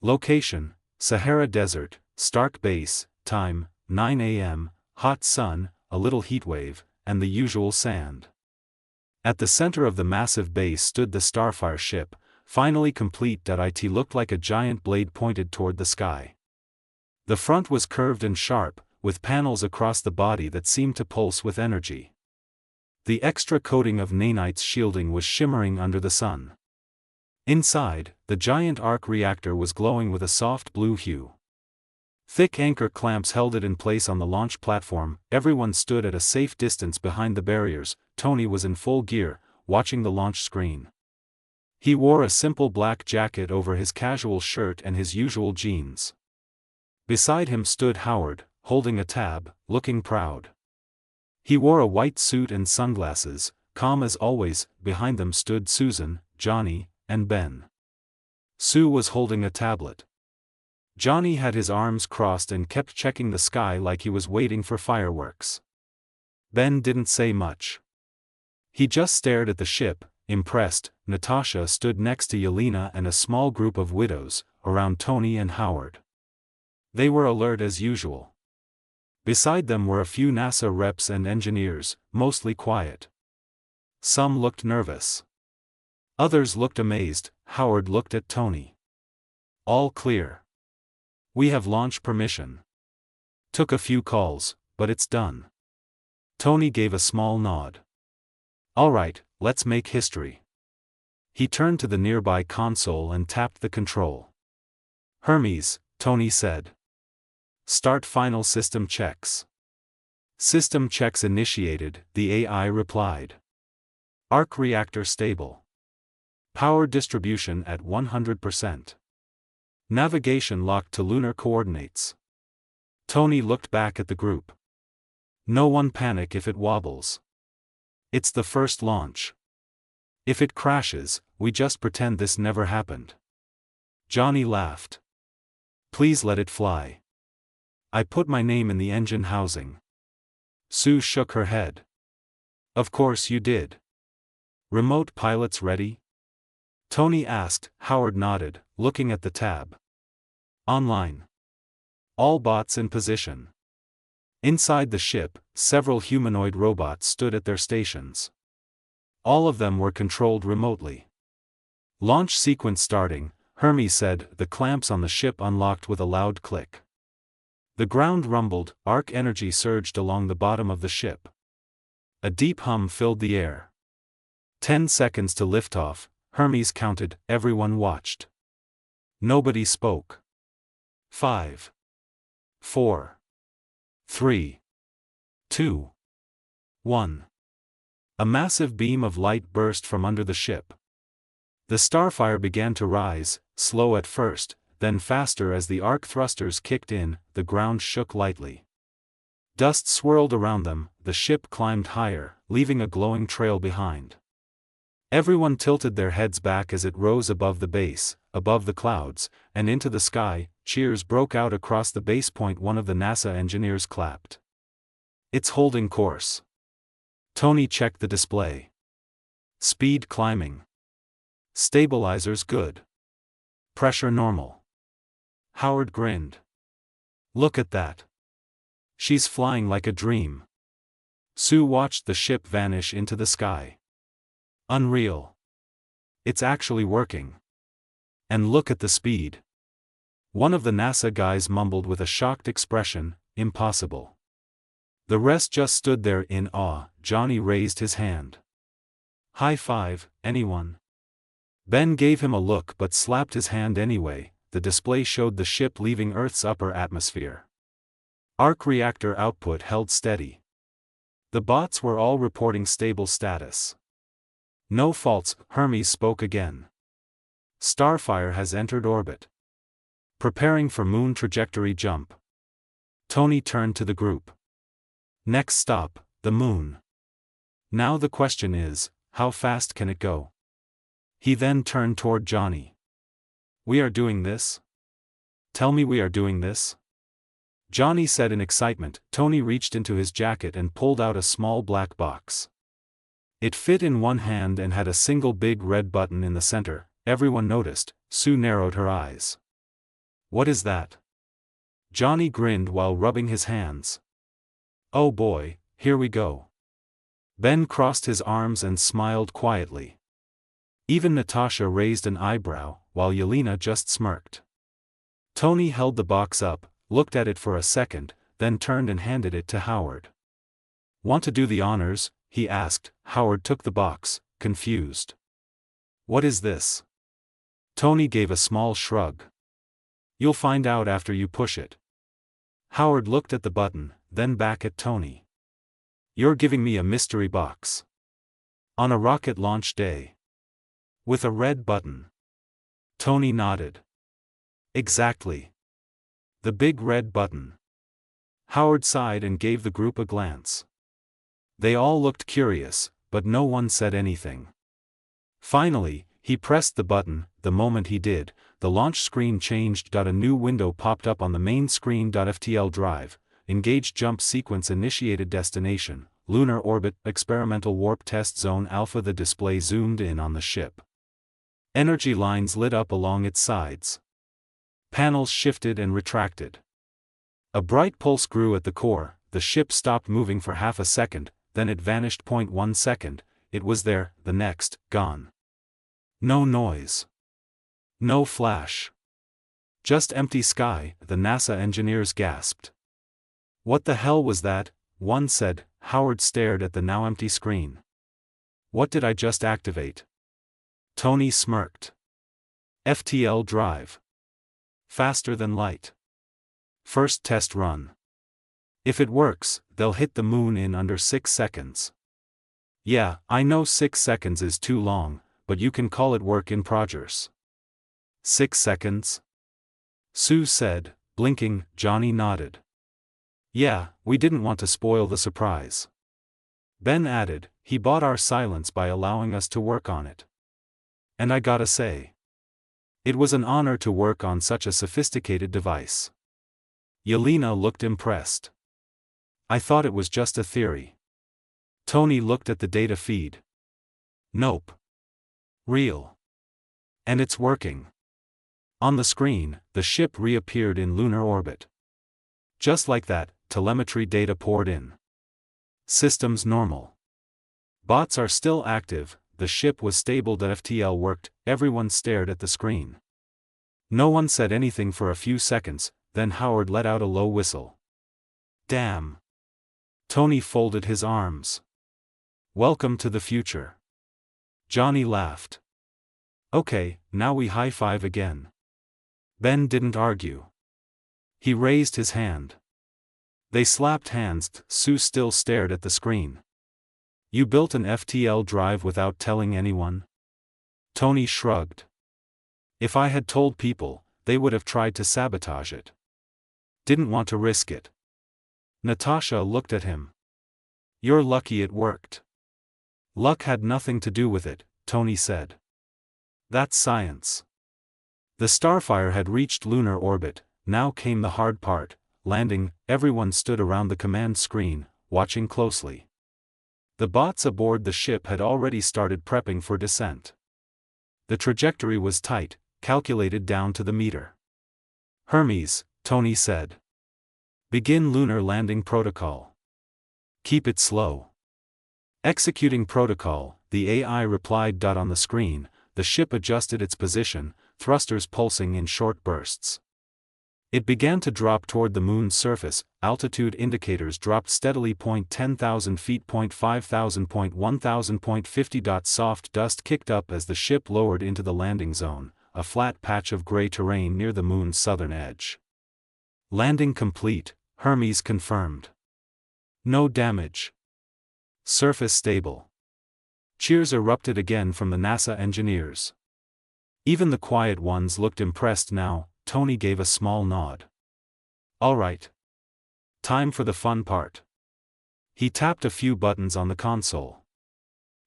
Location: Sahara Desert, Stark Base, time, 9 a.m., hot sun, a little heatwave, and the usual sand. At the center of the massive base stood the Starfire ship, finally complete. It looked like a giant blade pointed toward the sky. The front was curved and sharp, with panels across the body that seemed to pulse with energy. The extra coating of nanites shielding was shimmering under the sun. Inside, the giant arc reactor was glowing with a soft blue hue. Thick anchor clamps held it in place on the launch platform. Everyone stood at a safe distance behind the barriers. Tony was in full gear, watching the launch screen. He wore a simple black jacket over his casual shirt and his usual jeans. Beside him stood Howard, holding a tab, looking proud. He wore a white suit and sunglasses, calm as always. Behind them stood Susan, Johnny, and Ben. Sue was holding a tablet. Johnny had his arms crossed and kept checking the sky like he was waiting for fireworks. Ben didn't say much. He just stared at the ship, impressed. Natasha stood next to Yelena and a small group of widows, around Tony and Howard. They were alert as usual. Beside them were a few NASA reps and engineers, mostly quiet. Some looked nervous. Others looked amazed. Howard looked at Tony. All clear. We have launch permission. Took a few calls, but it's done. Tony gave a small nod. All right, let's make history. He turned to the nearby console and tapped the control. Hermes, Tony said. Start final system checks. System checks initiated, the AI replied. Arc reactor stable. Power distribution at 100%. Navigation locked to lunar coordinates. Tony looked back at the group. No one panic if it wobbles. It's the first launch. If it crashes, we just pretend this never happened. Johnny laughed. Please let it fly. I put my name in the engine housing. Sue shook her head. Of course you did. Remote pilots ready? Tony asked. Howard nodded, looking at the tab. Online. All bots in position. Inside the ship, several humanoid robots stood at their stations. All of them were controlled remotely. Launch sequence starting, Hermes said. The clamps on the ship unlocked with a loud click. The ground rumbled, arc energy surged along the bottom of the ship. A deep hum filled the air. 10 seconds to liftoff, Hermes counted. Everyone watched. Nobody spoke. 5. 4. 3. 2. 1. A massive beam of light burst from under the ship. The Starfire began to rise, slow at first, then faster as the arc thrusters kicked in. The ground shook lightly. Dust swirled around them. The ship climbed higher, leaving a glowing trail behind. Everyone tilted their heads back as it rose above the base, above the clouds, and into the sky. Cheers broke out across the base point. One of the NASA engineers clapped. It's holding course. Tony checked the display. Speed climbing. Stabilizers good. Pressure normal. Howard grinned. Look at that. She's flying like a dream. Sue watched the ship vanish into the sky. Unreal. It's actually working. And look at the speed. One of the NASA guys mumbled with a shocked expression, impossible. The rest just stood there in awe. Johnny raised his hand. High five, anyone? Ben gave him a look but slapped his hand anyway. The display showed the ship leaving Earth's upper atmosphere. Arc reactor output held steady. The bots were all reporting stable status. No faults. Hermes spoke again. Starfire has entered orbit. Preparing for moon trajectory jump. Tony turned to the group. Next stop, the moon. Now the question is, how fast can it go? He then turned toward Johnny. We are doing this? Tell me we are doing this? Johnny said in excitement. Tony reached into his jacket and pulled out a small black box. It fit in one hand and had a single big red button in the center. Everyone noticed. Sue narrowed her eyes. What is that? Johnny grinned while rubbing his hands. Oh boy, here we go. Ben crossed his arms and smiled quietly. Even Natasha raised an eyebrow, while Yelena just smirked. Tony held the box up, looked at it for a second, then turned and handed it to Howard. Want to do the honors? He asked. Howard took the box, confused. What is this? Tony gave a small shrug. You'll find out after you push it. Howard looked at the button, then back at Tony. You're giving me a mystery box. On a rocket launch day. With a red button. Tony nodded. Exactly. The big red button. Howard sighed and gave the group a glance. They all looked curious, but no one said anything. Finally, he pressed the button. The moment he did, the launch screen changed. A new window popped up on the main screen. FTL drive, engaged jump sequence initiated, destination, lunar orbit, experimental warp test zone alpha. The display zoomed in on the ship. Energy lines lit up along its sides. Panels shifted and retracted. A bright pulse grew at the core. The ship stopped moving for half a second, then it vanished. 1 second, it was there, the next, gone. No noise. No flash. Just empty sky, the NASA engineers gasped. What the hell was that? One said. Howard stared at the now empty screen. What did I just activate? Tony smirked. FTL drive. Faster than light. First test run. If it works, they'll hit the moon in under 6 seconds. Yeah, I know 6 seconds is too long, but you can call it work in progress. 6 seconds? Sue said, blinking. Johnny nodded. Yeah, we didn't want to spoil the surprise. Ben added, he bought our silence by allowing us to work on it. And I gotta say, it was an honor to work on such a sophisticated device. Yelena looked impressed. I thought it was just a theory. Tony looked at the data feed. Nope. Real. And it's working. On the screen, the ship reappeared in lunar orbit. Just like that, telemetry data poured in. Systems normal. Bots are still active, the ship was stable. The FTL worked. Everyone stared at the screen. No one said anything for a few seconds, then Howard let out a low whistle. Damn. Tony folded his arms. Welcome to the future. Johnny laughed. Okay, now we high-five again. Ben didn't argue. He raised his hand. They slapped hands. Sue still stared at the screen. You built an FTL drive without telling anyone? Tony shrugged. If I had told people, they would have tried to sabotage it. Didn't want to risk it. Natasha looked at him. You're lucky it worked. Luck had nothing to do with it, Tony said. That's science. The Starfire had reached lunar orbit. Now came the hard part, landing. Everyone stood around the command screen, watching closely. The bots aboard the ship had already started prepping for descent. The trajectory was tight, calculated down to the meter. Hermes, Tony said. Begin lunar landing protocol. Keep it slow. Executing protocol, the AI replied. On the screen, the ship adjusted its position, thrusters pulsing in short bursts. It began to drop toward the moon's surface. Altitude indicators dropped steadily. 10,000 feet, 5,000, 1,000, 50. Soft dust kicked up as the ship lowered into the landing zone, a flat patch of gray terrain near the moon's southern edge. Landing complete, Hermes confirmed. No damage. Surface stable. Cheers erupted again from the NASA engineers. Even the quiet ones looked impressed now. Tony gave a small nod. All right. Time for the fun part. He tapped a few buttons on the console.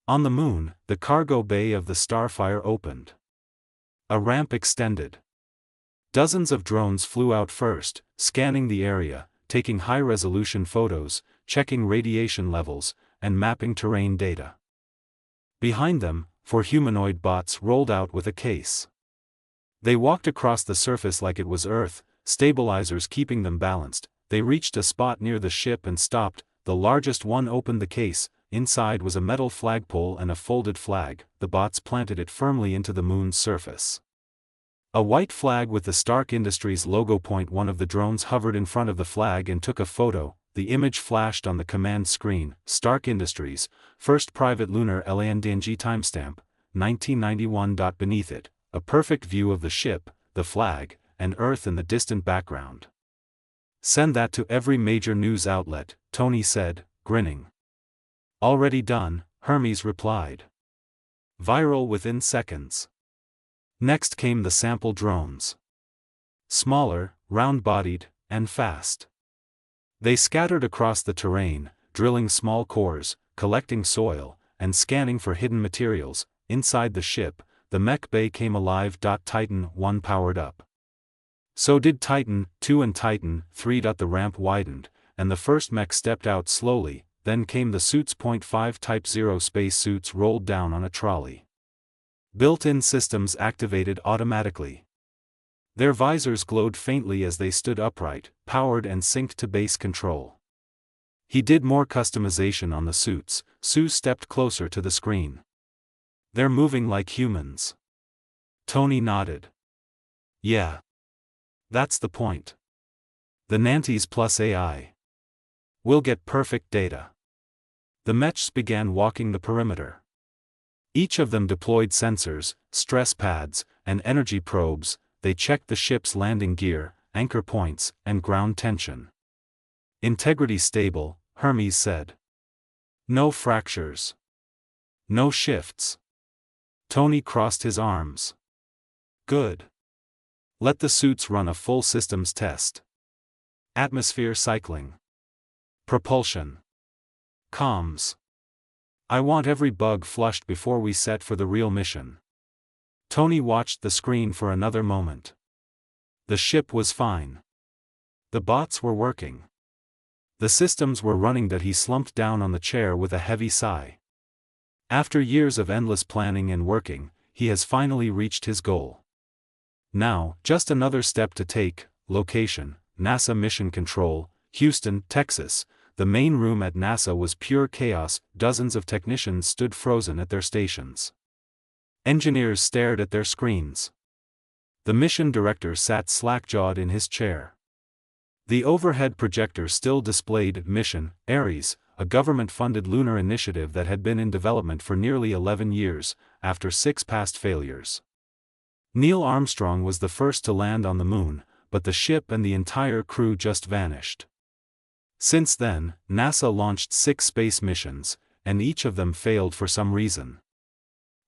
On the moon, the cargo bay of the Starfire opened. A ramp extended. Dozens of drones flew out first, scanning the area, taking high-resolution photos, checking radiation levels, and mapping terrain data. Behind them, 4 humanoid bots rolled out with a case. They walked across the surface like it was Earth, stabilizers keeping them balanced. They reached a spot near the ship and stopped. The largest one opened the case. Inside was a metal flagpole and a folded flag. The bots planted it firmly into the moon's surface. A white flag with the Stark Industries logo. One of the drones hovered in front of the flag and took a photo. The image flashed on the command screen. Stark Industries, first private lunar landing timestamp, 1991. Beneath it, a perfect view of the ship, the flag, and Earth in the distant background. Send that to every major news outlet, Tony said, grinning. Already done, Hermes replied. Viral within seconds. Next came the sample drones. Smaller, round-bodied, and fast. They scattered across the terrain, drilling small cores, collecting soil, and scanning for hidden materials. Inside the ship, the mech bay came alive. Titan 1 powered up. So did Titan 2 and Titan 3. The ramp widened, and the first mech stepped out slowly. Then came the suits. 5 Type 0 space suits rolled down on a trolley. Built-in systems activated automatically. Their visors glowed faintly as they stood upright, powered and synced to base control. He did more customization on the suits. Sue stepped closer to the screen. They're moving like humans. Tony nodded. Yeah. That's the point. The Nantes plus AI. We'll get perfect data. The mechs began walking the perimeter. Each of them deployed sensors, stress pads, and energy probes. They checked the ship's landing gear, anchor points, and ground tension. Integrity stable, Hermes said. No fractures. No shifts. Tony crossed his arms. Good. Let the suits run a full systems test. Atmosphere cycling. Propulsion. Comms. I want every bug flushed before we set for the real mission. Tony watched the screen for another moment. The ship was fine. The bots were working. The systems were running. He slumped down on the chair with a heavy sigh. After years of endless planning and working, he has finally reached his goal. Now, just another step to take. Location, NASA Mission Control, Houston, Texas. The main room at NASA was pure chaos. Dozens of technicians stood frozen at their stations. Engineers stared at their screens. The mission director sat slack-jawed in his chair. The overhead projector still displayed Mission Ares, a government-funded lunar initiative that had been in development for nearly 11 years, after 6 past failures. Neil Armstrong was the first to land on the moon, but the ship and the entire crew just vanished. Since then, NASA launched 6 space missions, and each of them failed for some reason.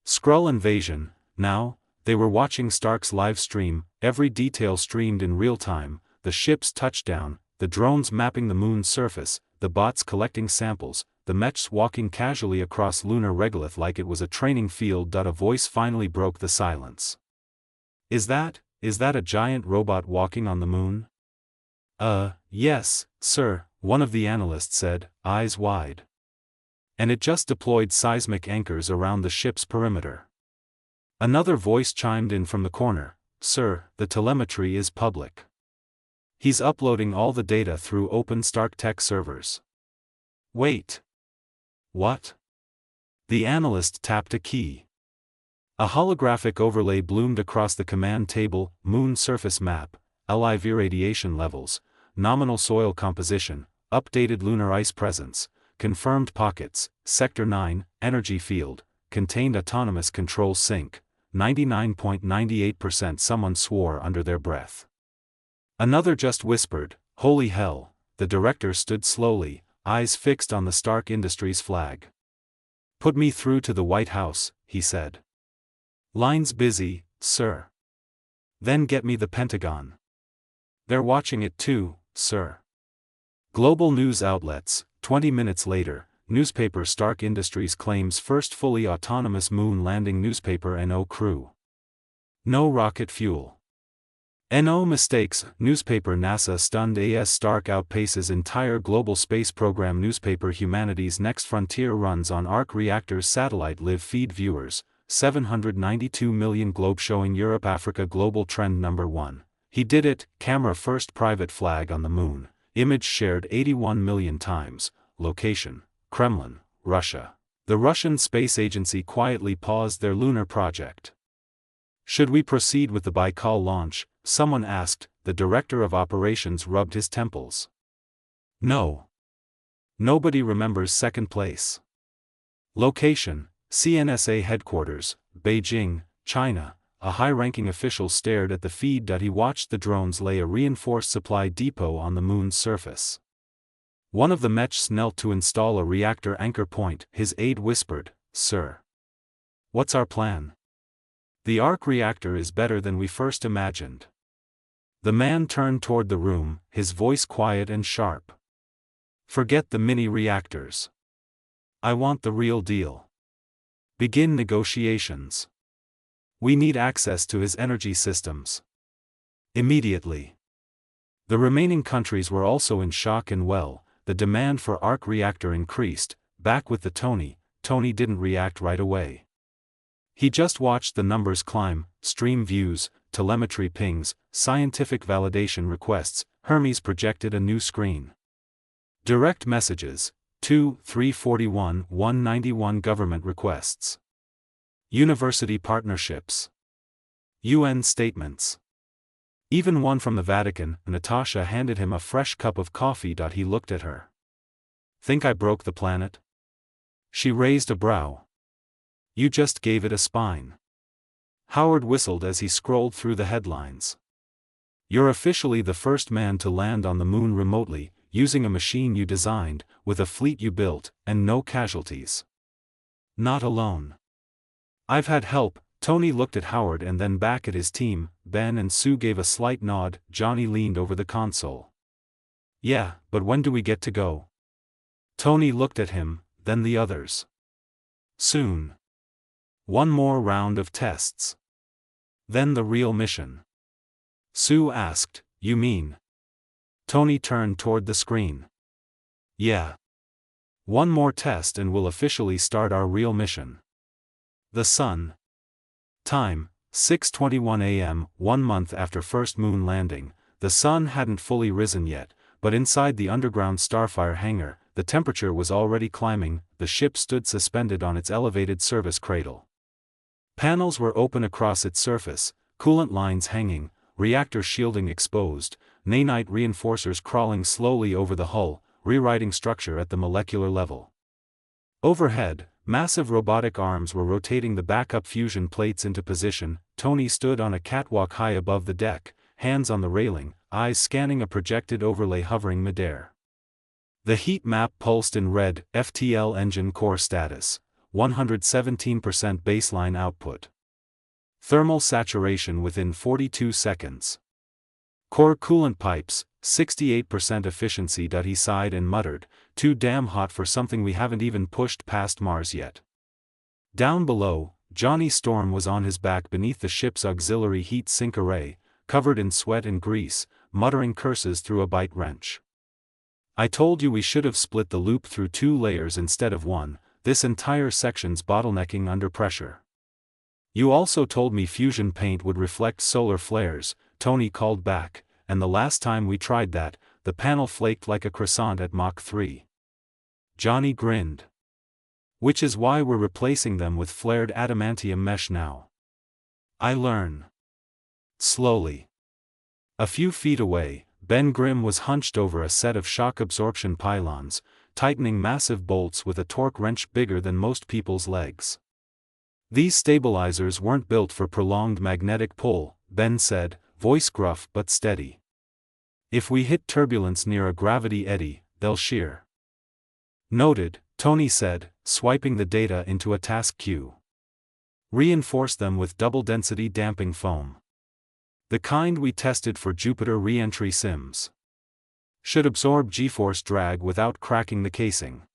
Skrull invasion. Now, they were watching Stark's live stream, every detail streamed in real time, the ship's touchdown, the drones mapping the moon's surface, the bots collecting samples, the mechs walking casually across lunar regolith like it was a training field. A voice finally broke the silence. Is that a giant robot walking on the moon? Yes, sir, one of the analysts said, eyes wide. And it just deployed seismic anchors around the ship's perimeter. Another voice chimed in from the corner, sir, the telemetry is public. He's uploading all the data through open Stark Tech servers. Wait. What? The analyst tapped a key. A holographic overlay bloomed across the command table. Moon surface map, LIV radiation levels, nominal soil composition, updated lunar ice presence, confirmed pockets, Sector 9, energy field, contained autonomous control sync, 99.98%. Someone swore under their breath. Another just whispered, holy hell. The director stood slowly, eyes fixed on the Stark Industries flag. Put me through to the White House, he said. Line's busy, sir. Then get me the Pentagon. They're watching it too, sir. Global news outlets. 20 minutes later, newspaper Stark Industries claims first fully autonomous moon landing. Newspaper NO crew. No rocket fuel. NO mistakes. Newspaper NASA stunned as Stark outpaces entire global space program. Newspaper Humanity's next frontier runs on arc reactors. Satellite live feed viewers. 792 million globe showing Europe Africa global trend number 1. He did it, camera first private flag on the moon, image shared 81 million times, location, Kremlin, Russia. The Russian space agency quietly paused their lunar project. Should we proceed with the Baikal launch? Someone asked. The director of operations rubbed his temples. No. Nobody remembers second place. Location, CNSA headquarters, Beijing, China. A high-ranking official stared at the feed. He watched the drones lay a reinforced supply depot on the moon's surface. One of the mechs knelt to install a reactor anchor point. His aide whispered, "Sir. What's our plan?" "The arc reactor is better than we first imagined." The man turned toward the room, his voice quiet and sharp. "Forget the mini-reactors. I want the real deal. Begin negotiations. We need access to his energy systems. Immediately." The remaining countries were also in shock and the demand for arc reactor increased. Back with the Tony didn't react right away. He just watched the numbers climb, stream views, telemetry pings, scientific validation requests. Hermes projected a new screen. Direct messages, 341 191 government requests. University partnerships. UN statements. Even one from the Vatican. Natasha handed him a fresh cup of coffee. He looked at her. "Think I broke the planet?" She raised a brow. "You just gave it a spine." Howard whistled as he scrolled through the headlines. "You're officially the first man to land on the moon remotely, using a machine you designed, with a fleet you built, and no casualties." "Not alone. I've had help." Tony looked at Howard and then back at his team. Ben and Sue gave a slight nod. Johnny leaned over the console. "Yeah, but when do we get to go?" Tony looked at him, then the others. "Soon. One more round of tests. Then the real mission." Sue asked, "You mean?" Tony turned toward the screen. "Yeah. One more test and we'll officially start our real mission." The sun. Time, 6:21 a.m. 1 month after first moon landing. The sun hadn't fully risen yet, but inside the underground Starfire hangar, the temperature was already climbing. The ship stood suspended on its elevated service cradle. Panels were open across its surface, coolant lines hanging, reactor shielding exposed, nanite reinforcers crawling slowly over the hull, rewriting structure at the molecular level. Overhead, massive robotic arms were rotating the backup fusion plates into position. Tony stood on a catwalk high above the deck, hands on the railing, eyes scanning a projected overlay hovering midair. The heat map pulsed in red. FTL engine core status, 117% baseline output. Thermal saturation within 42 seconds. Core coolant pipes, 68% efficiency. He sighed and muttered, "Too damn hot for something we haven't even pushed past Mars yet." Down below, Johnny Storm was on his back beneath the ship's auxiliary heat sink array, covered in sweat and grease, muttering curses through a bite wrench. "I told you we should have split the loop through 2 layers instead of 1, this entire section's bottlenecking under pressure." "You also told me fusion paint would reflect solar flares," Tony called back, "and the last time we tried that, the panel flaked like a croissant at Mach 3. Johnny grinned. "Which is why we're replacing them with flared adamantium mesh now. I learn." Slowly. A few feet away, Ben Grimm was hunched over a set of shock absorption pylons, tightening massive bolts with a torque wrench bigger than most people's legs. "These stabilizers weren't built for prolonged magnetic pull," Ben said, voice gruff but steady. "If we hit turbulence near a gravity eddy, they'll shear." "Noted," Tony said, swiping the data into a task queue. "Reinforce them with double-density damping foam. The kind we tested for Jupiter re-entry sims. Should absorb G-force drag without cracking the casing."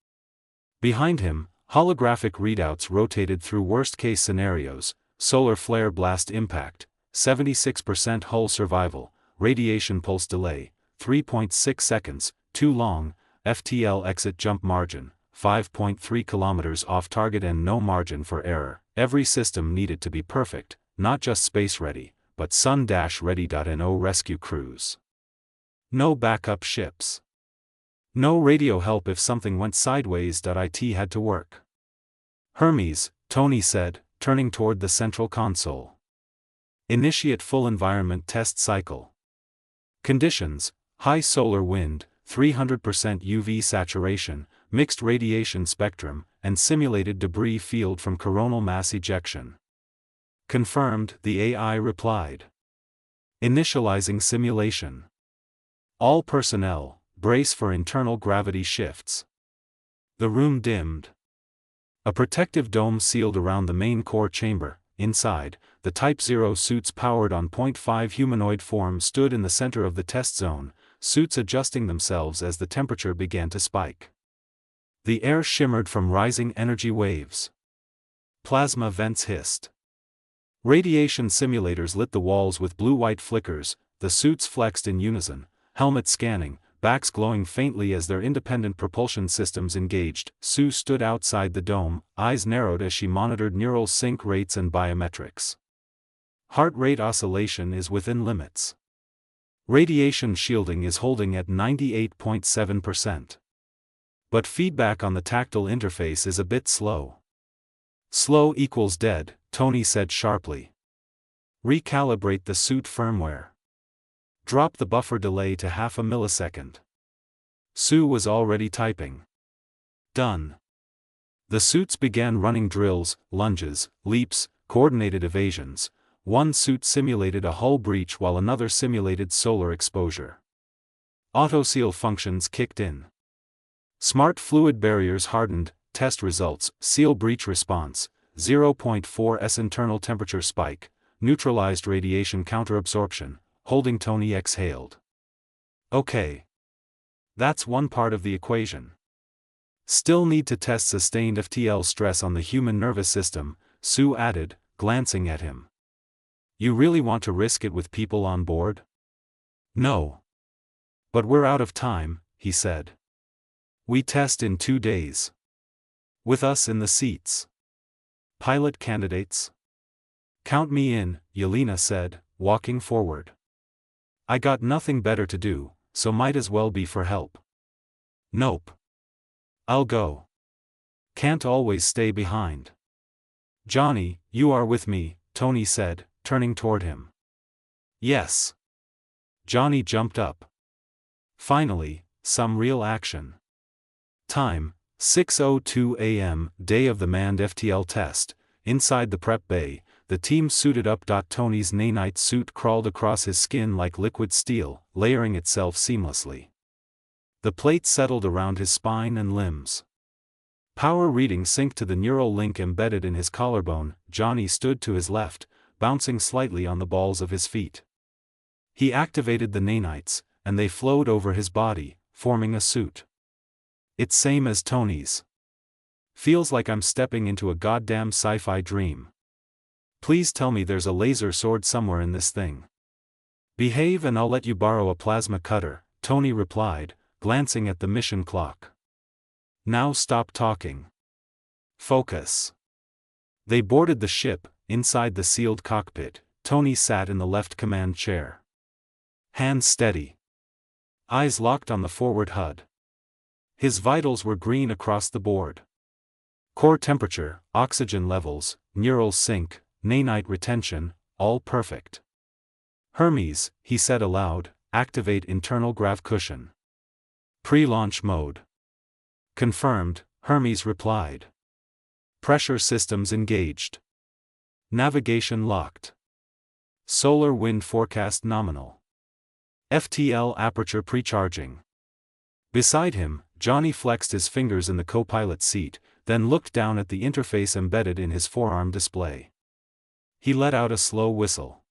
Behind him, holographic readouts rotated through worst-case scenarios: solar flare blast impact, 76% hull survival, radiation pulse delay, 3.6 seconds, too long, FTL exit jump margin, 5.3 kilometers off target and no margin for error. Every system needed to be perfect, not just space-ready, but sun-ready. No rescue crews. No backup ships. No radio help if something went sideways. IT had to work. Hermes, Tony said, turning toward the central console. Initiate full environment test cycle. Conditions: high solar wind, 300% UV saturation, mixed radiation spectrum, and simulated debris field from coronal mass ejection. Confirmed, the AI replied. Initializing simulation. All personnel, brace for internal gravity shifts. The room dimmed. A protective dome sealed around the main core chamber. Inside, the Type 0 suits powered on 0.5 humanoid form stood in the center of the test zone, suits adjusting themselves as the temperature began to spike. The air shimmered from rising energy waves. Plasma vents hissed. Radiation simulators lit the walls with blue-white flickers, the suits flexed in unison, helmets scanning, backs glowing faintly as their independent propulsion systems engaged. Sue stood outside the dome, eyes narrowed as she monitored neural sync rates and biometrics. Heart rate oscillation is within limits. Radiation shielding is holding at 98.7%. But feedback on the tactile interface is a bit slow. Slow equals dead, Tony said sharply. Recalibrate the suit firmware. Drop the buffer delay to half a millisecond. Sue was already typing. Done. The suits began running drills, lunges, leaps, coordinated evasions. One suit simulated a hull breach while another simulated solar exposure. Autoseal functions kicked in. Smart fluid barriers hardened. Test results: seal breach response, 0.4 s internal temperature spike, neutralized radiation counterabsorption. Holding Tony exhaled. Okay. That's one part of the equation. Still need to test sustained FTL stress on the human nervous system, Sue added, glancing at him. You really want to risk it with people on board? No. But we're out of time, he said. We test in 2 days. With us in the seats. Pilot candidates? Count me in, Yelena said, walking forward. I got nothing better to do, so might as well be for help. Nope. I'll go. Can't always stay behind. Johnny, you are with me, Tony said, turning toward him. Yes. Johnny jumped up. Finally, some real action. Time, 6:02 a.m., day of the manned FTL test. Inside the prep bay, the team suited up. Tony's nanite suit crawled across his skin like liquid steel, layering itself seamlessly. The plate settled around his spine and limbs. Power reading synced to the neural link embedded in his collarbone. Johnny stood to his left, bouncing slightly on the balls of his feet. He activated the nanites, and they flowed over his body, forming a suit. It's same as Tony's. Feels like I'm stepping into a goddamn sci-fi dream. Please tell me there's a laser sword somewhere in this thing. Behave and I'll let you borrow a plasma cutter, Tony replied, glancing at the mission clock. Now stop talking. Focus. They boarded the ship. Inside the sealed cockpit, Tony sat in the left command chair. Hands steady. Eyes locked on the forward HUD. His vitals were green across the board. Core temperature, oxygen levels, neural sync, nanite retention, all perfect. Hermes, he said aloud, activate internal grav cushion. Pre-launch mode. Confirmed, Hermes replied. Pressure systems engaged. Navigation locked. Solar wind forecast nominal. FTL aperture precharging. Beside him, Johnny flexed his fingers in the co-pilot seat, then looked down at the interface embedded in his forearm display. He let out a slow whistle.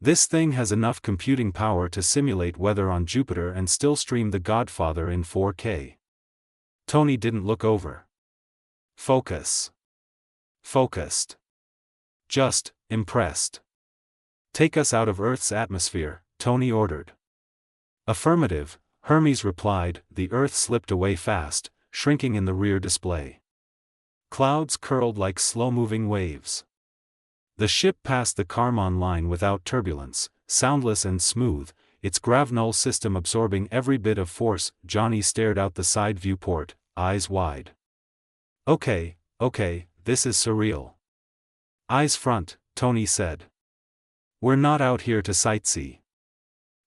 This thing has enough computing power to simulate weather on Jupiter and still stream The Godfather in 4K. Tony didn't look over. Focus. Focused. Just, impressed. Take us out of Earth's atmosphere, Tony ordered. Affirmative, Hermes replied. The Earth slipped away fast, shrinking in the rear display. Clouds curled like slow-moving waves. The ship passed the Karman line without turbulence, soundless and smooth, its gravnull system absorbing every bit of force. Johnny stared out the side viewport, eyes wide. Okay, this is surreal. Eyes front, Tony said. We're not out here to sightsee.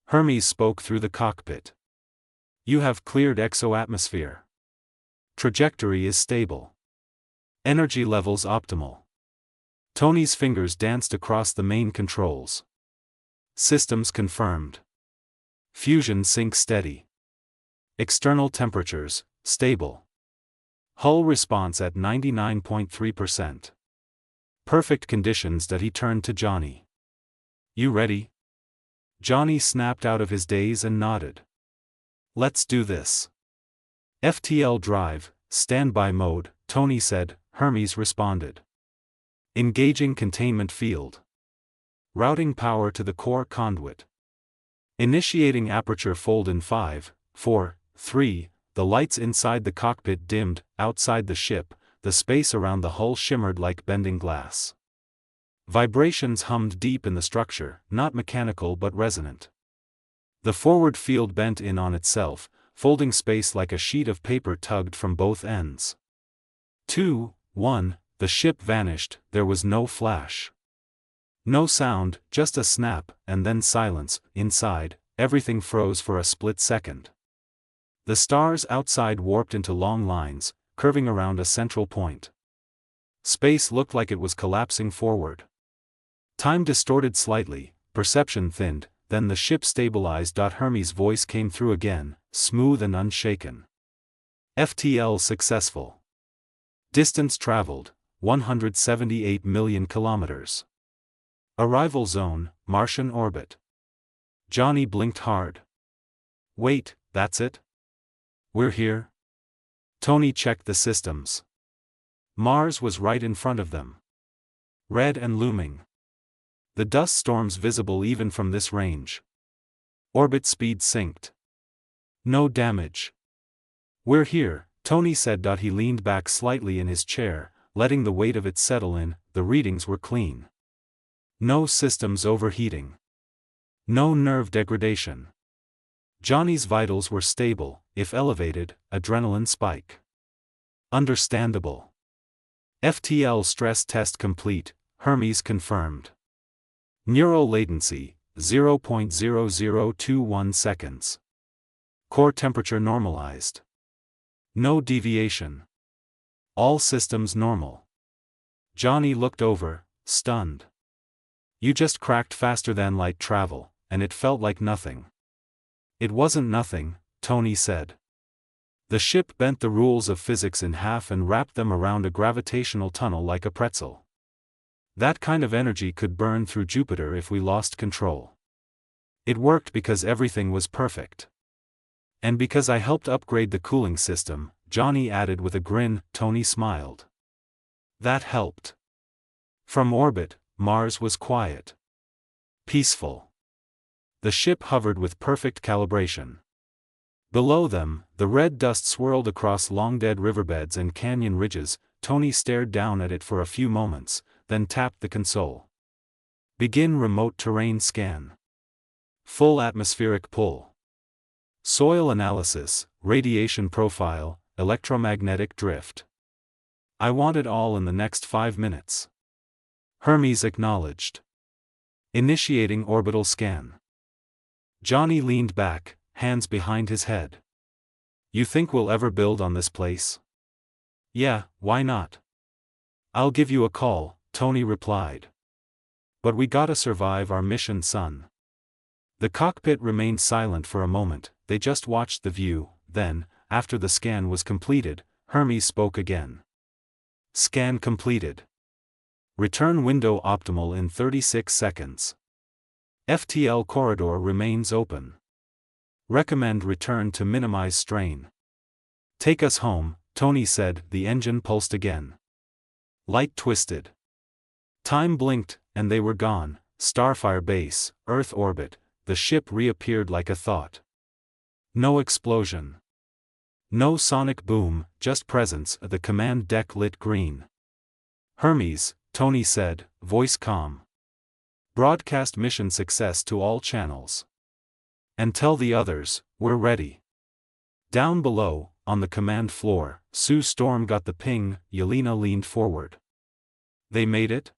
Hermes spoke through the cockpit. You have cleared exo-atmosphere. Trajectory is stable. Energy levels optimal. Tony's fingers danced across the main controls. Systems confirmed. Fusion sync steady. External temperatures, stable. Hull response at 99.3%. Perfect conditions. That he turned to Johnny. You ready? Johnny snapped out of his daze and nodded. Let's do this. FTL drive, standby mode, Tony said. Hermes responded. Engaging containment field. Routing power to the core conduit. Initiating aperture fold in 5, 4, 3, the lights inside the cockpit dimmed. Outside the ship, the space around the hull shimmered like bending glass. Vibrations hummed deep in the structure, not mechanical but resonant. The forward field bent in on itself, folding space like a sheet of paper tugged from both ends. 2, 1, the ship vanished. There was no flash. No sound, just a snap, and then silence. Inside, everything froze for a split second. The stars outside warped into long lines, curving around a central point. Space looked like it was collapsing forward. Time distorted slightly, perception thinned, then the ship stabilized. Hermes' voice came through again, smooth and unshaken. FTL successful. Distance traveled, 178 million kilometers. Arrival zone, Martian orbit. Johnny blinked hard. Wait, that's it? We're here? Tony checked the systems. Mars was right in front of them. Red and looming. The dust storms visible even from this range. Orbit speed synced. No damage. We're here, Tony said. He leaned back slightly in his chair, letting the weight of it settle in. The readings were clean. No systems overheating. No nerve degradation. Johnny's vitals were stable, if elevated. Adrenaline spike. Understandable. FTL stress test complete, Hermes confirmed. Neural latency, 0.0021 seconds. Core temperature normalized. No deviation. All systems normal. Johnny looked over, stunned. You just cracked faster than light travel, and it felt like nothing. It wasn't nothing, Tony said. The ship bent the rules of physics in half and wrapped them around a gravitational tunnel like a pretzel. That kind of energy could burn through Jupiter if we lost control. It worked because everything was perfect. And because I helped upgrade the cooling system, Johnny added with a grin. Tony smiled. That helped. From orbit, Mars was quiet. Peaceful. The ship hovered with perfect calibration. Below them, the red dust swirled across long-dead riverbeds and canyon ridges. Tony stared down at it for a few moments, then tapped the console. Begin remote terrain scan. Full atmospheric pull. Soil analysis, radiation profile, electromagnetic drift. I want it all in the next 5 minutes. Hermes acknowledged. Initiating orbital scan. Johnny leaned back, hands behind his head. You think we'll ever build on this place? Yeah, why not? I'll give you a call, Tony replied. But we gotta survive our mission, son. The cockpit remained silent for a moment. They just watched the view. Then, after the scan was completed, Hermes spoke again. Scan completed. Return window optimal in 36 seconds. FTL corridor remains open. Recommend return to minimize strain. Take us home, Tony said. The engine pulsed again. Light twisted. Time blinked, and they were gone. Starfire base, Earth orbit. The ship reappeared like a thought. No explosion. No sonic boom, just presence. The command deck lit green. Hermes, Tony said, voice calm. Broadcast mission success to all channels. And tell the others, we're ready. Down below, on the command floor, Sue Storm got the ping. Yelena leaned forward. They made it?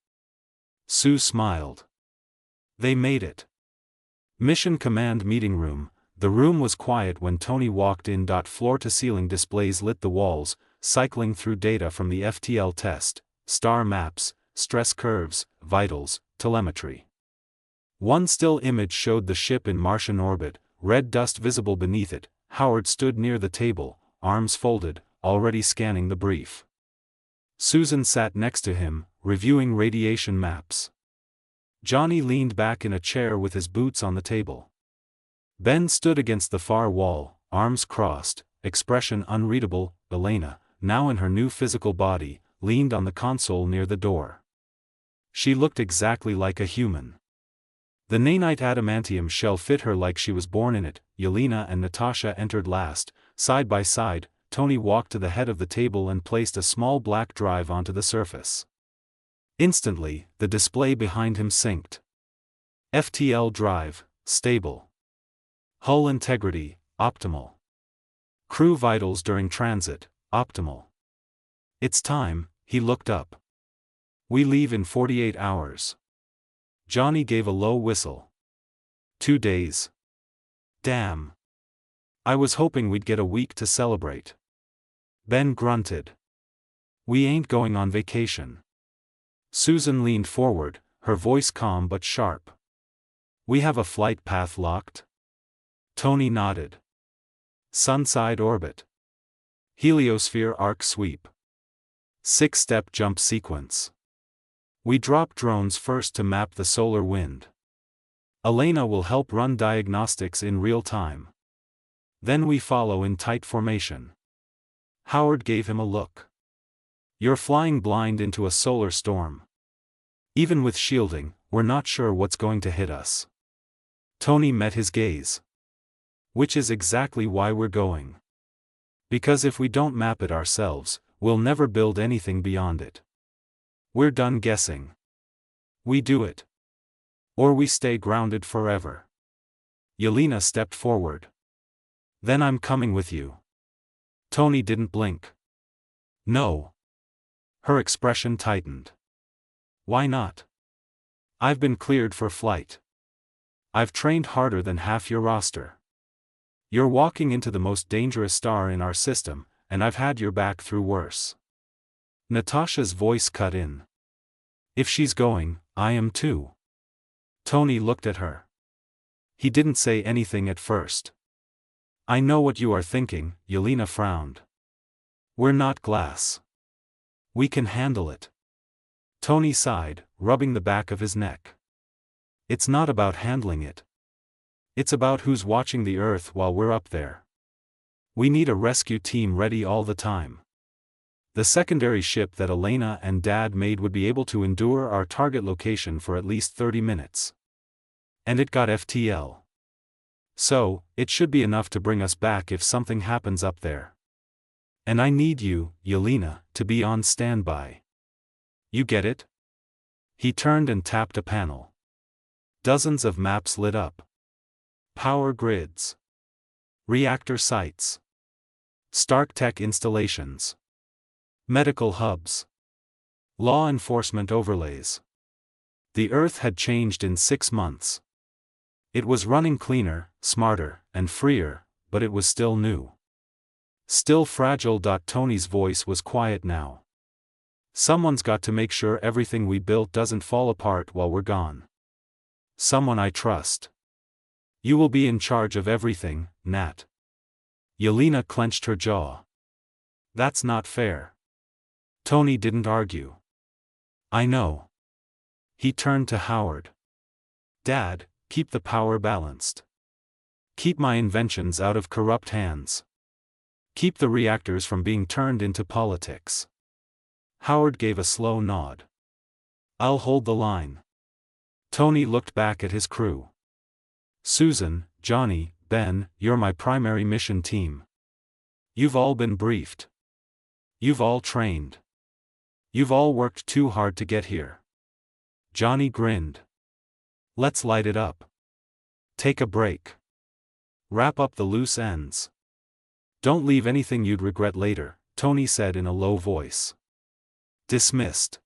Sue smiled. They made it. Mission command meeting room. The room was quiet when Tony walked in. Floor-to-ceiling displays lit the walls, cycling through data from the FTL test, star maps, stress curves, vitals, telemetry. One still image showed the ship in Martian orbit, red dust visible beneath it. Howard stood near the table, arms folded, already scanning the brief. Susan sat next to him, reviewing radiation maps. Johnny leaned back in a chair with his boots on the table. Ben stood against the far wall, arms crossed, expression unreadable. Elena, now in her new physical body, leaned on the console near the door. She looked exactly like a human. The nanite adamantium shell fit her like she was born in it. Yelena and Natasha entered last, side by side. Tony walked to the head of the table and placed a small black drive onto the surface. Instantly, the display behind him synced. FTL drive, stable. Hull integrity, optimal. Crew vitals during transit, optimal. It's time, he looked up. We leave in 48 hours. Johnny gave a low whistle. 2 days. Damn. I was hoping we'd get a week to celebrate. Ben grunted. We ain't going on vacation. Susan leaned forward, her voice calm but sharp. We have a flight path locked? Tony nodded. Sunside orbit. Heliosphere arc sweep. 6-step jump sequence. We drop drones first to map the solar wind. Elena will help run diagnostics in real time. Then we follow in tight formation. Howard gave him a look. You're flying blind into a solar storm. Even with shielding, we're not sure what's going to hit us. Tony met his gaze. Which is exactly why we're going. Because if we don't map it ourselves, we'll never build anything beyond it. We're done guessing. We do it. Or we stay grounded forever. Yelena stepped forward. Then I'm coming with you. Tony didn't blink. No. Her expression tightened. Why not? I've been cleared for flight. I've trained harder than half your roster. You're walking into the most dangerous star in our system, and I've had your back through worse. Natasha's voice cut in. If she's going, I am too. Tony looked at her. He didn't say anything at first. I know what you are thinking, Yelena frowned. We're not glass. We can handle it. Tony sighed, rubbing the back of his neck. It's not about handling it. It's about who's watching the Earth while we're up there. We need a rescue team ready all the time. The secondary ship that Elena and Dad made would be able to endure our target location for at least 30 minutes. And it got FTL. So, it should be enough to bring us back if something happens up there. And I need you, Yelena, to be on standby. You get it? He turned and tapped a panel. Dozens of maps lit up. Power grids. Reactor sites. Stark Tech installations. Medical hubs. Law enforcement overlays. The Earth had changed in 6 months. It was running cleaner, smarter, and freer, but it was still new. Still fragile. Tony's voice was quiet now. Someone's got to make sure everything we built doesn't fall apart while we're gone. Someone I trust. You will be in charge of everything, Nat. Yelena clenched her jaw. That's not fair. Tony didn't argue. I know. He turned to Howard. Dad, keep the power balanced. Keep my inventions out of corrupt hands. Keep the reactors from being turned into politics. Howard gave a slow nod. I'll hold the line. Tony looked back at his crew. Susan, Johnny, Ben, you're my primary mission team. You've all been briefed. You've all trained. You've all worked too hard to get here. Johnny grinned. Let's light it up. Take a break. Wrap up the loose ends. Don't leave anything you'd regret later, Tony said in a low voice. Dismissed.